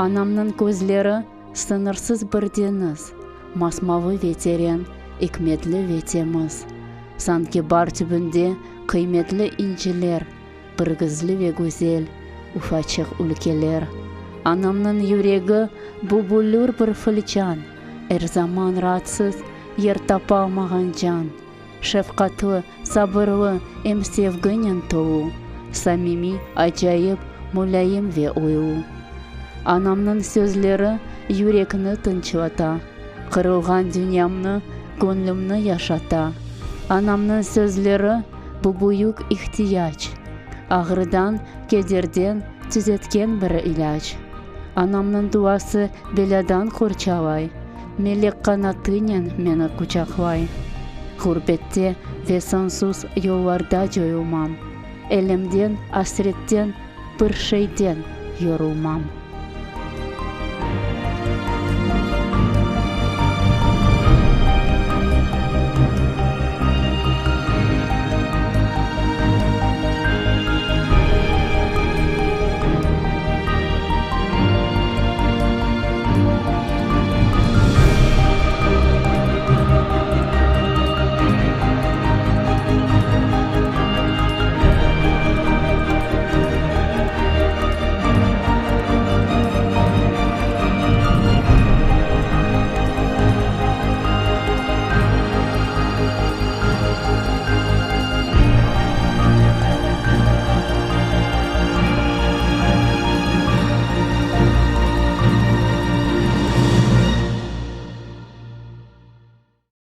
Анамның көзлері сынырсыз бірденіз, масмавы ветерен, икметлі ветеміз. Санки бар түбінде қиметлі инчілер, біргізлі ве гөзел, уфачық үлкелер. Анамның юрегі бұбулур бір філчан, заман ratсыз, ер тапа алмаған жан. Шефқатлы, сабырлы, sevginin толу, самими, acayip, мүләйім ве ойлу. Анамның сөзлері юрекні тынчылата, қырылған дүниямны, көңлімні яшата. Анамның сөзлері бұбуюк ихтияч, ағырдан, кедерден түзеткен бір иляч. Анамның дуасы беладан құрчалай, мелек қанатынен мені құчақлай. Ғұрбетте ве сансыз yollarda жойылмам, әлемден, асіреттен, бір шейден yorulmam.